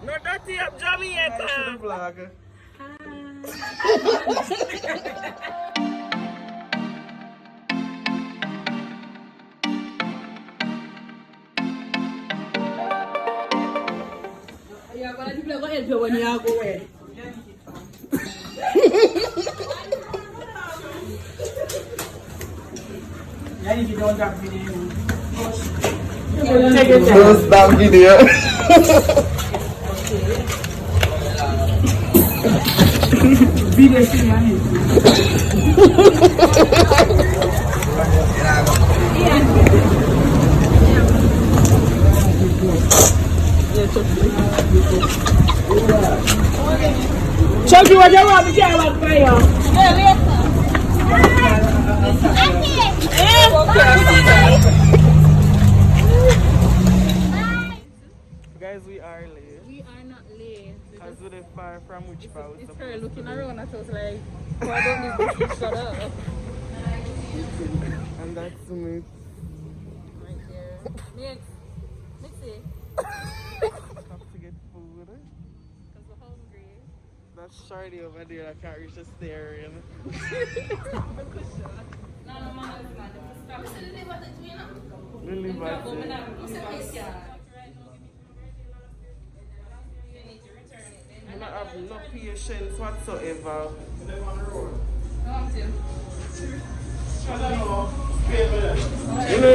No dirty up Jamaica. Vlog. Yeah, but I think I'm going to help you when you go away. Yanieki, don't drop video. Take your time. Don't stop video. Video to Yanieki. Chucky, what you want to care about fire? Guys, we are late. We are not late. As we are far from which house? It's her looking around at us like, why don't this bitch shut up? And that's me. Right there. Mixie. Have to get food. Because we're hungry. That's Shorty over there that can't reach the staring. Really bad. I don't have no patience whatsoever. You know,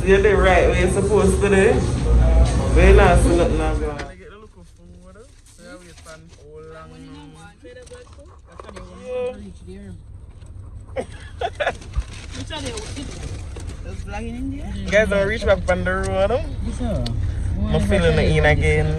you're the right way you're supposed to do. But you're not seeing nothing going on. I get the look of food. So you wait for all long. Guys, don't reach back on the road. I'm feeling it in again.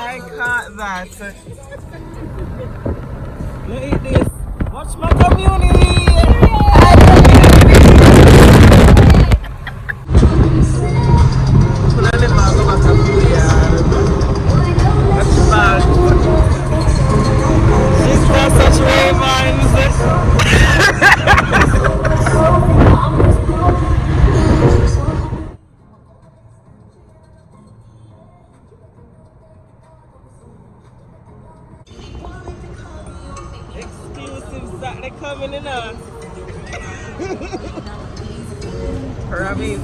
I caught that. Look at this. Watch my community. She's got such ravens. Exclusives that they coming in us. Rabbit.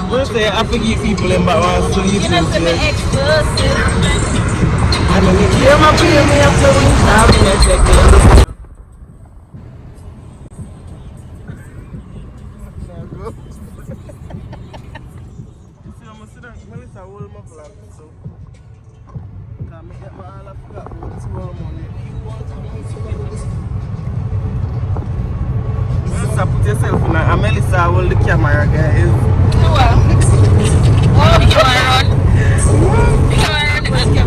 We'll say I forgive people in but I still use it. I mean, if you're my baby, I'm so I'll be there checking. See, I'm sit down. Melissa, hold my vlog, so can't make that my all I forgot about this world money. Melissa, put yourself in and Melissa, hold the camera, guys. Oh, the camera on.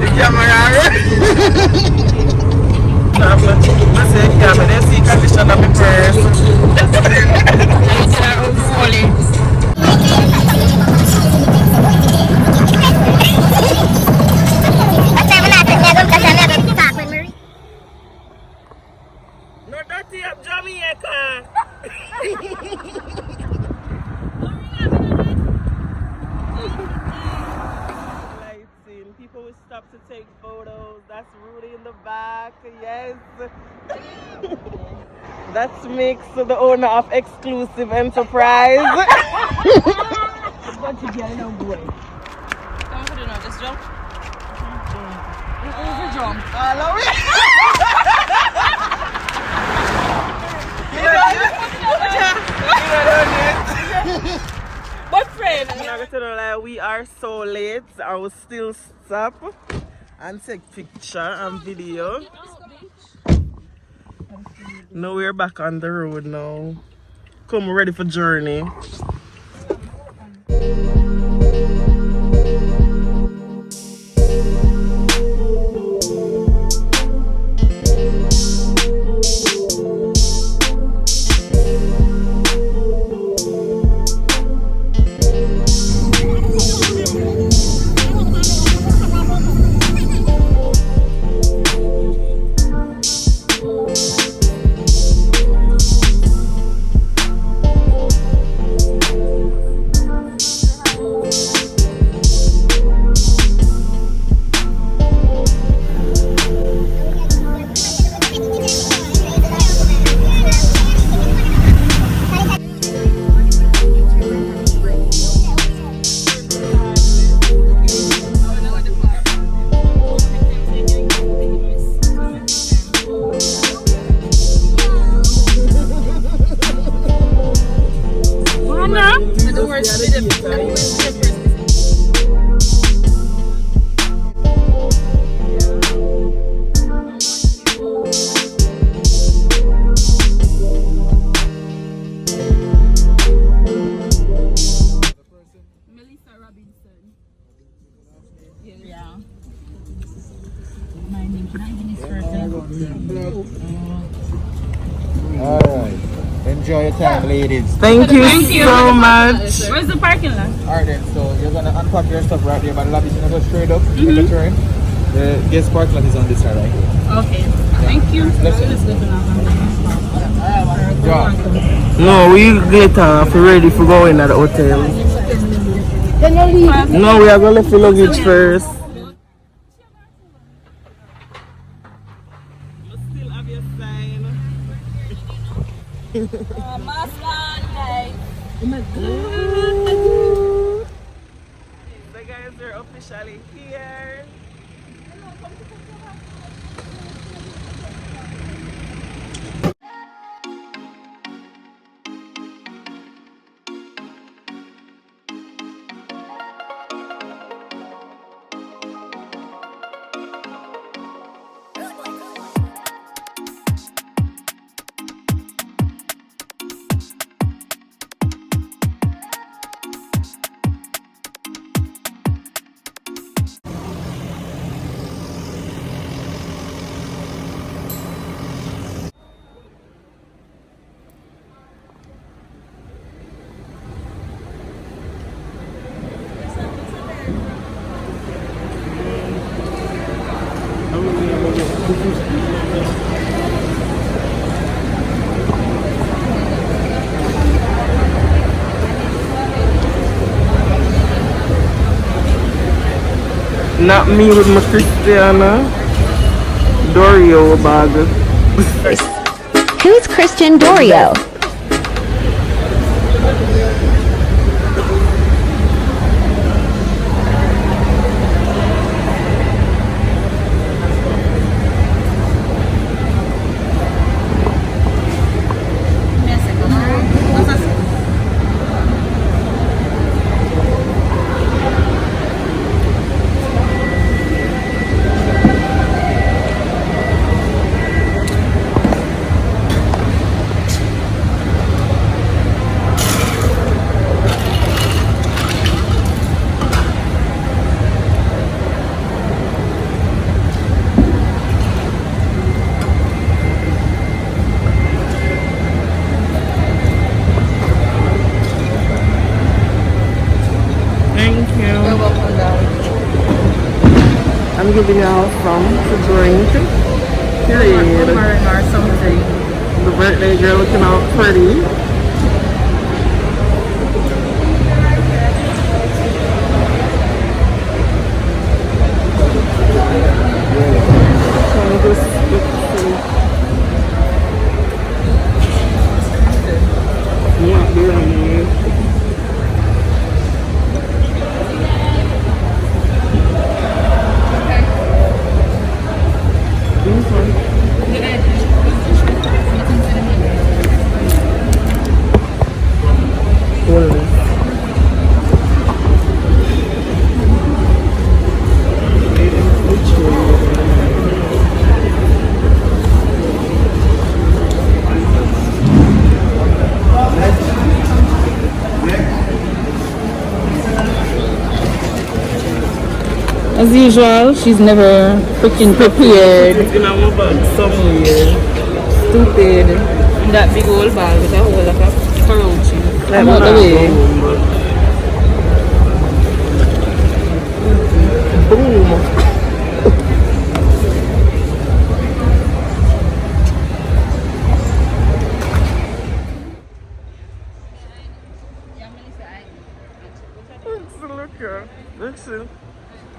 The camera on. I say, camera, they see condition of my purse. No dirty up Jamaica. Lighting. People will stop to take photos. That's Rudy in the back. Yes. That's Mix, the owner of Exclusive Enterprise. What you get no boy? Come put it on, just jump. Over jump. Hello. But friend, I'm not gonna lie, we are so late. I will still stop and take picture and video. Now we're back on the road now. Come ready for journey. Mr. Robinson. Yeah. My name, can I give this first? Alright. Enjoy your time, ladies. Thank you so much. Where's the parking lot? Alright then, so you're gonna unpack your stuff right there by the lobby. You're gonna go straight up, take a turn. The guest parking lot is on this side right here. Okay. Thank you. Let's go. No, we get off ready for going at the hotel. No, we are gonna leave the luggage first. Still have your sign. Mask on, guys. The guys are officially here. Not me with my Christiana Dorio bag. Who's Christian Dorio? Thank you. You're welcome, I'm giving y'all some to drink. Period. Or something. The birthday girl looking all pretty. So just let's see. Yeah, really. As usual, she's never freaking prepared. It's in our bag somewhere. Stupid. In that big old bag with a whole lot of Ferrocci. I'm out the way. Boom.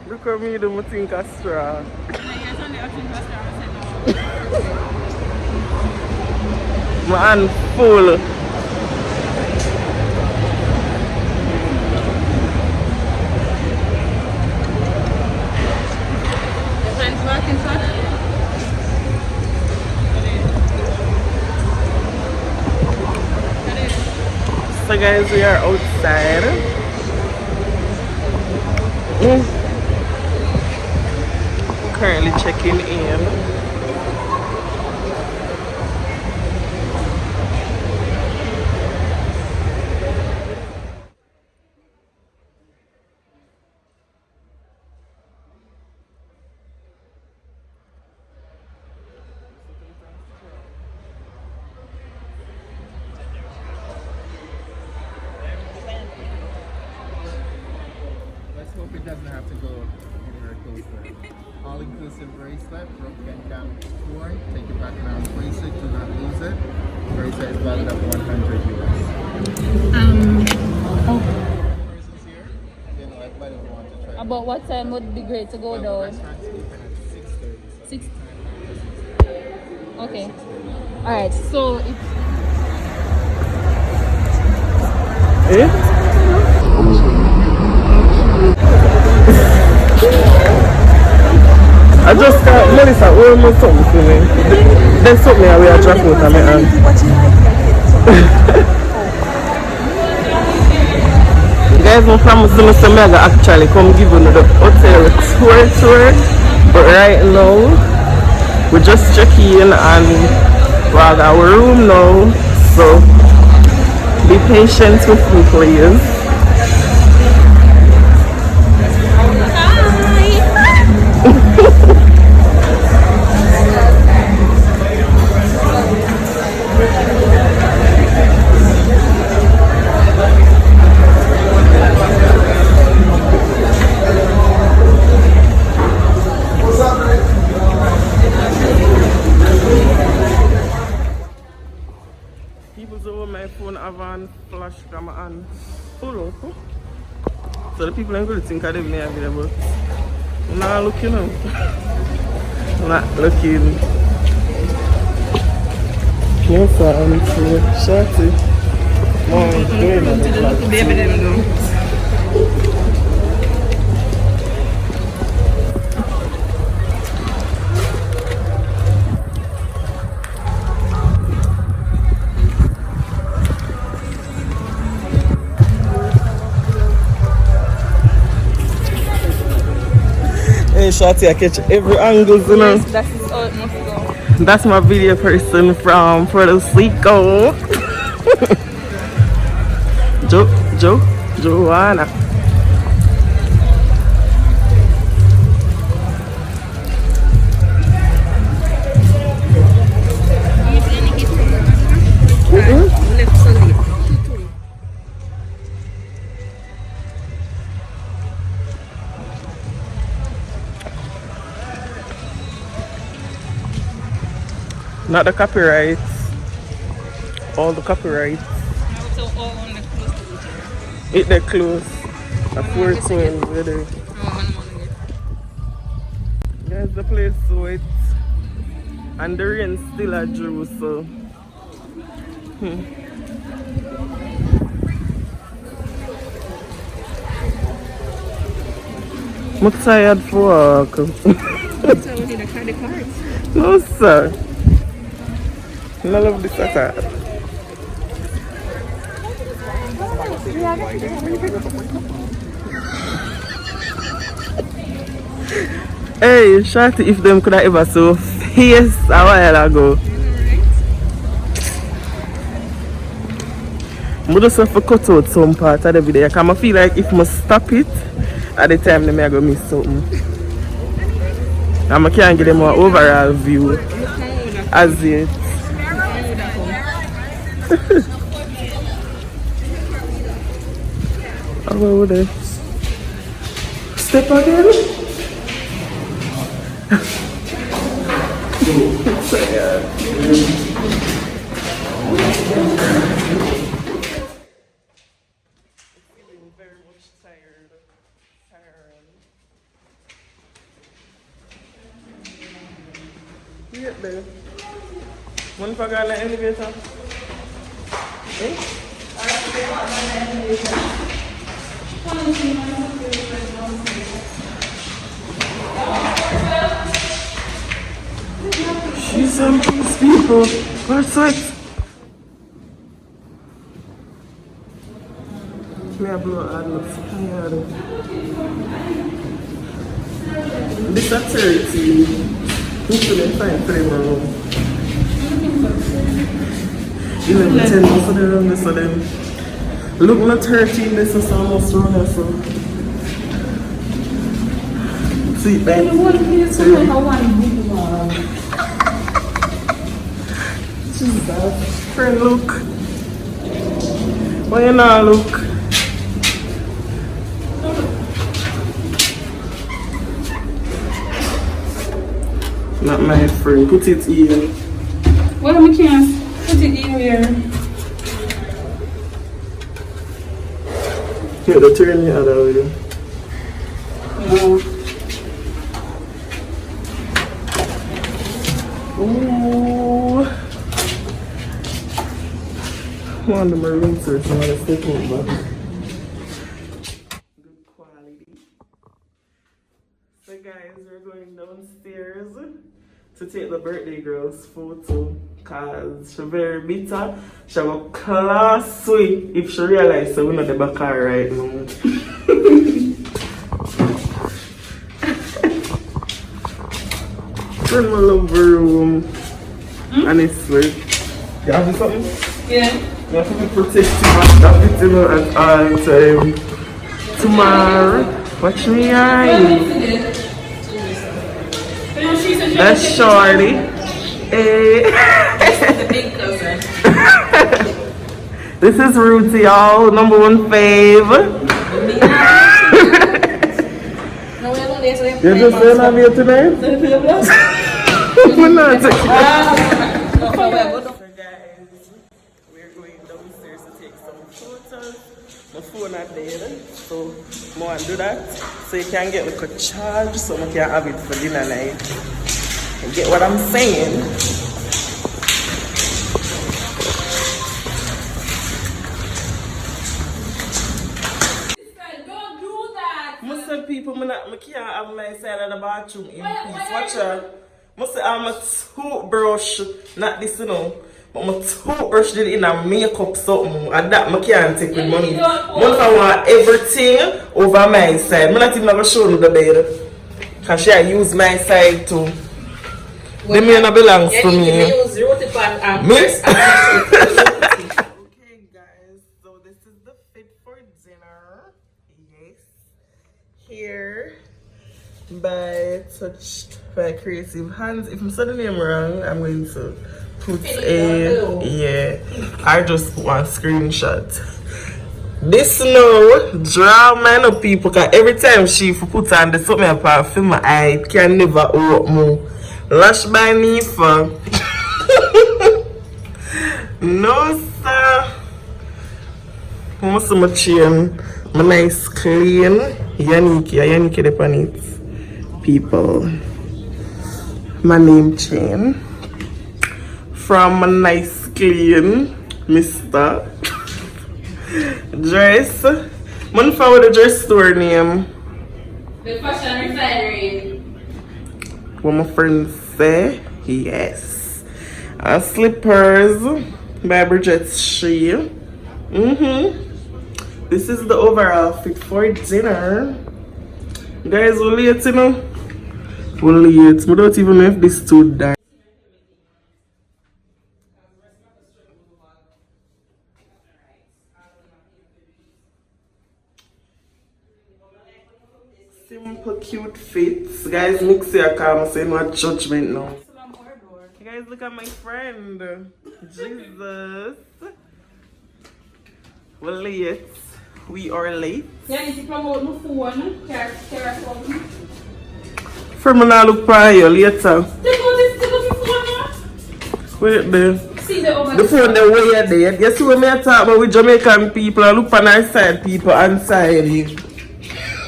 Look at me, do I think I straw. My hand full. So guys, we are outside. Currently checking in. hope it doesn't have to go anywhere closer. All-inclusive bracelet, broken down tour, take it back now, bracelet, do not lose it. Bracelet is valued at 100 US. Persons here, you know, everybody would want to try. About what time would be great to go The down? restaurant's open at 6:30. 6. Okay. Alright, so it's I just got Melissa, almost something for me. Then something I will drop out of my hand. Guys, my promise to Mr. Mega actually come give you the hotel tour. But right now, we just check in and we have our room now. So be patient with me, please. Flash camera and pull up. So the people ain't going to think I didn't have it, but I'm not looking up. Not looking. Yes, I'm too shorty. Mom, doing it. Hey, Shorty, I catch every angle, you know. yes, that is how it must go. That's my video person from Photoshoot. Joanna. Not the copyrights. All the copyrights. So all on the close to each other. It they close. A 420 really. There's the place wet. And the rain still a drew, so I'm tired for work. So we need a credit card. No sir. I love this at all. Hey, Shorty, if them could have ever so fierce a while ago. I just have to cut out some part of the video because I feel like if I stop it at the time, then I go miss something. And I can't give them an overall view as yet. How about they step again? Feeling very much tired. Yeah, there. One for the elevator. Eh? She's some peace people. What's it? Me a blow hard looks tired. This is 30. You shouldn't find 3 more room. 11, 10 most of the room, this of them. Look, not 13, this is almost run or so. See, back. Jesus. Friend, look. Why you not look? that, my friend. Put it in. Well, we can't put it in here. Here, the turn the other way. No. Ooh. One of the maroon shirts, I want to stick on, but good quality. So guys, we're going downstairs to take the birthday girl's photo because she's very bitter. She have a class sweet if she realizes so we're not the back car right now. In my love room. Honestly. You have something? Yeah. You have to be protective of that at all time. Tomorrow, watch me eye. That's Shorty. The big cousin. This is Ruthie, y'all. Number one fave. You just saying I'm here tonight? We're not taking we're going downstairs to take some photos. My phone not there, so I want to do that. So you can get like a charge so I can have it for dinner night. You get what I'm saying? Don't do that. Most of the people I can't have my side of the bathroom in peace. Watch out. Most of I'm a toothbrush, not this, you know. But my toothbrush did in a makeup something, and that I can't take with money. Once I want everything over my side. I'm not even gonna show you the bed. Because she use my side too. The man belongs to me. Okay guys, so this is the fit for dinner. Yes. Here by Touched by Creative Hands. If I'm saying the name wrong, I'm going to put I just put one screenshot. This no drama no people, cause every time she put on the something apart film my eye can never open. Lash by Nifa. No sir. Most of my chain, my nice clean Yanieki upon it. People. My name chain. From a nice clean Mr. Dress. Man forward the dress store name. The fashion refinery. What my friends say, yes. Slippers by Bridget Shea. This is the overall fit for dinner. Guys, we're late, you know. We're late. We don't even know if this too dark. Simple cute fits. Guys, mix your calm, say no judgment now. You guys, look at my friend. Jesus. We're late. We are late. Yanieki promote my phone. From now look for you later. Take out this phone. Wait there. See the over The phone the way you're there. You see when I talk about with Jamaican people, I look on our side people and side you.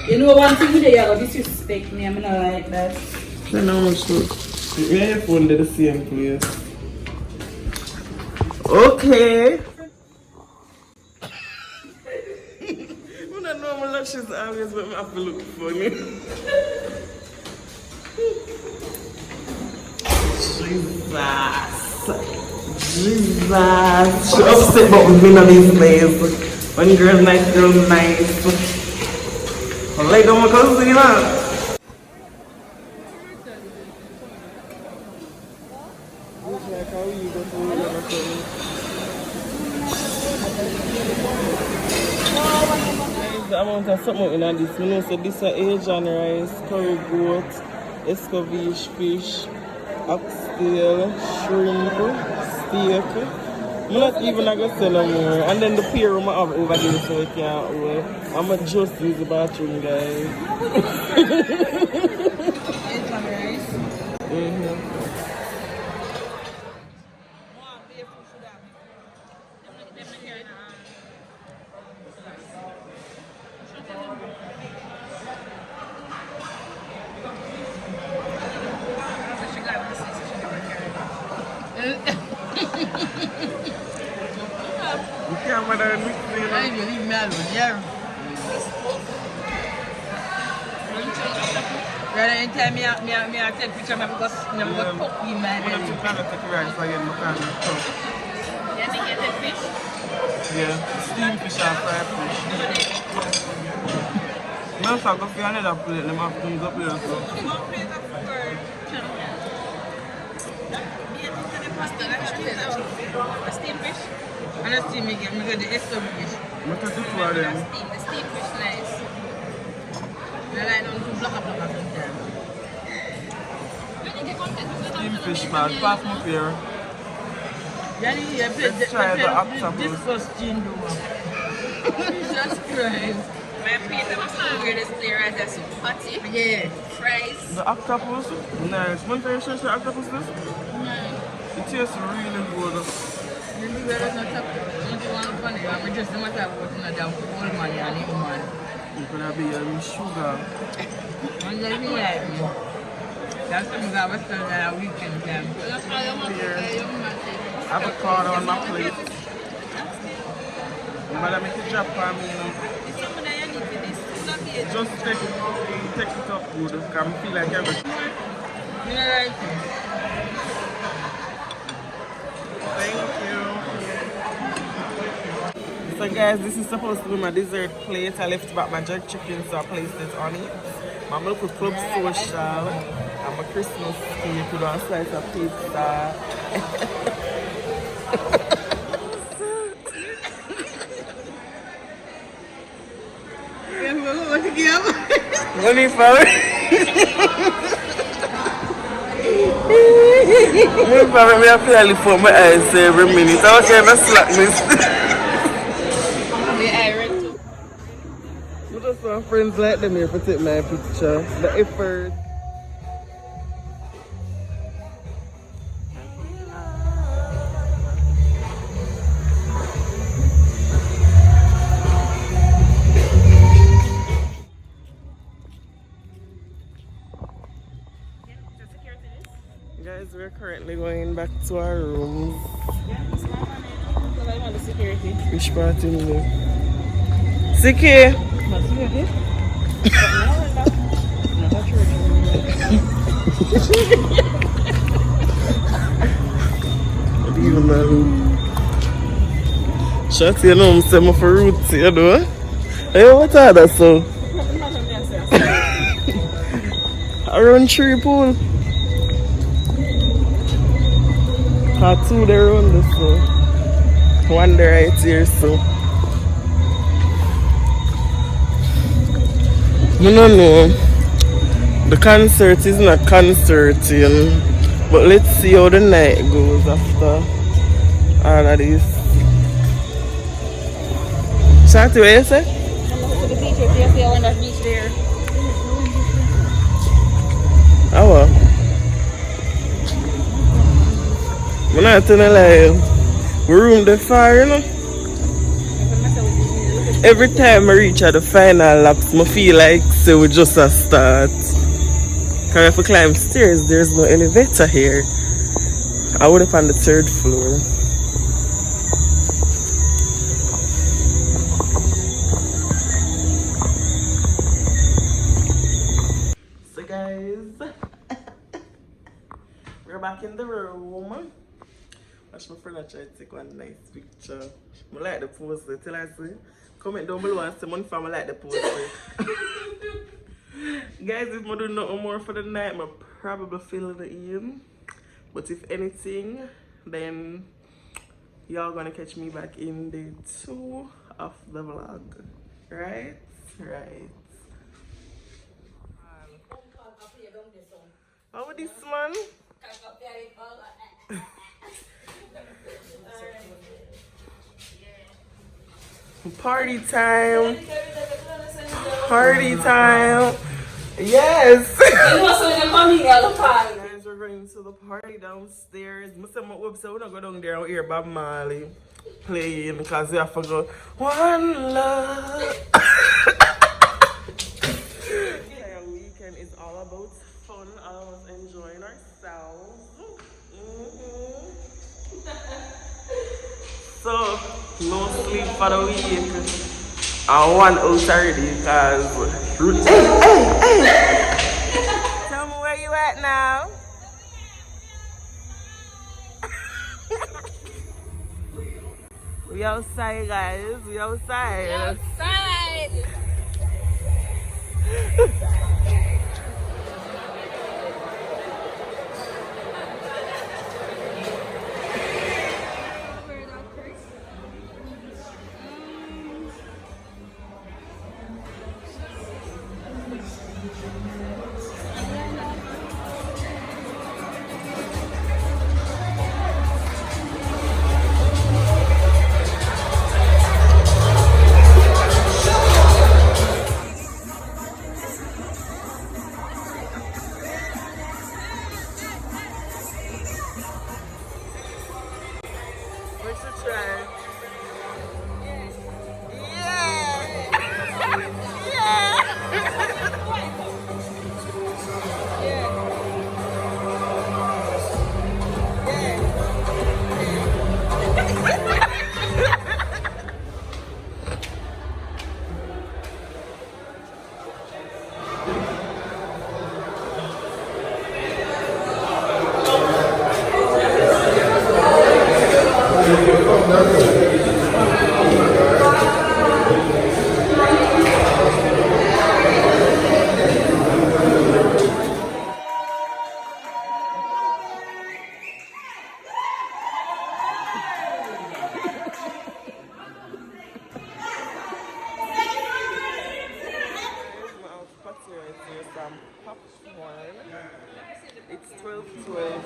You know one thing today, you disrespect me. I'm not like that. I know much too. Your phone did the same place. Okay. I don't know my lashes always make me have to look funny. Jesus. She upset about me on these days. One girl nice, girl nice. I like them because you know. The amount of something in this, you know, so this is Asian rice, curry goat, escovitch fish, oxtail, shrimp, steak. I'm not even going to say no more. And then the pair I have over there so it can't hold. I'm going to just use the bathroom, guys. Asian rice. together and mixing. I believe me alone, yeah. Anytime I take picture of because I got cook in my I'm belly. going to take rice again, I can't cook. You think you take fish? Yeah, steamed fish and fried fish. I also go for another plate, them have things up here, so. A steamed fish? And I steam again, I get the extra fish. I'm going to take two of them. The steamed fish nice. I like them to block up sometimes. Steamed fish, man. Pass me here. Let's try the octopus. Disgusting though. Jesus Christ. My plate was hungry this play right there, so patty, Yeah. fries. The octopus, nice. One time you should the octopus this? It tastes really good. Maybe we're not talking funny. I'm just not talking about the old man and new man. It could be sugar. I'm just like, that's something I was telling that weekend time. Avocado on my plate. But make it drop for me, you know. Just take it up good. Because I feel like everything. You know, like, Thank you. So guys, this is supposed to be my dessert plate. I left back my jerk chicken, so I placed it on it. My local club social and my Christmas cake with a slice of pizza. Money for me, I clearly put my eyes every minute. I can't even slackness. I just want friends like them here to take my picture. The effort. Guys, we're currently going back to our rooms. Which part in there? Siki! I don't even know. Shut you know, I'm saying for roots, you know? Hey, what are that so? Around tree pool. Two there on this so. One there right here so. No. The concert is not concerting. But let's see how the night goes after all of this. Shati, what you say? To the beach, if you see on that beach there. Oh well. I'm not telling a lie. We room the fire, you know? Every time I reach at the final laps, I feel like so we just a start. Because if I climb stairs, there's no elevator here. I would up on the 3rd floor. So guys, we're back in the room. Watch my friend try to take one nice picture. I like the poster. Tell her say. Comment down below and say one for I like the poster. Guys, if I do nothing more for the night, I'm probably fill the in. But if anything, then y'all gonna catch me back in day 2 of the vlog. Right? Right. How is this man? Party time. Party time. Yes. Guys, we're going to the party downstairs. I said my website, we're not going down there and hear Bob Marley playing because we have to go one love. Our weekend is all about fun, all of us enjoying ourselves. So, no sleep for the week. And one out already because... Hey! Tell me where you at now. We outside, guys. We outside. Outside. We should try. It's 12:12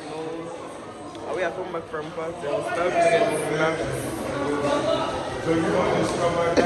now. We are coming back from party. I was starting to get snacks.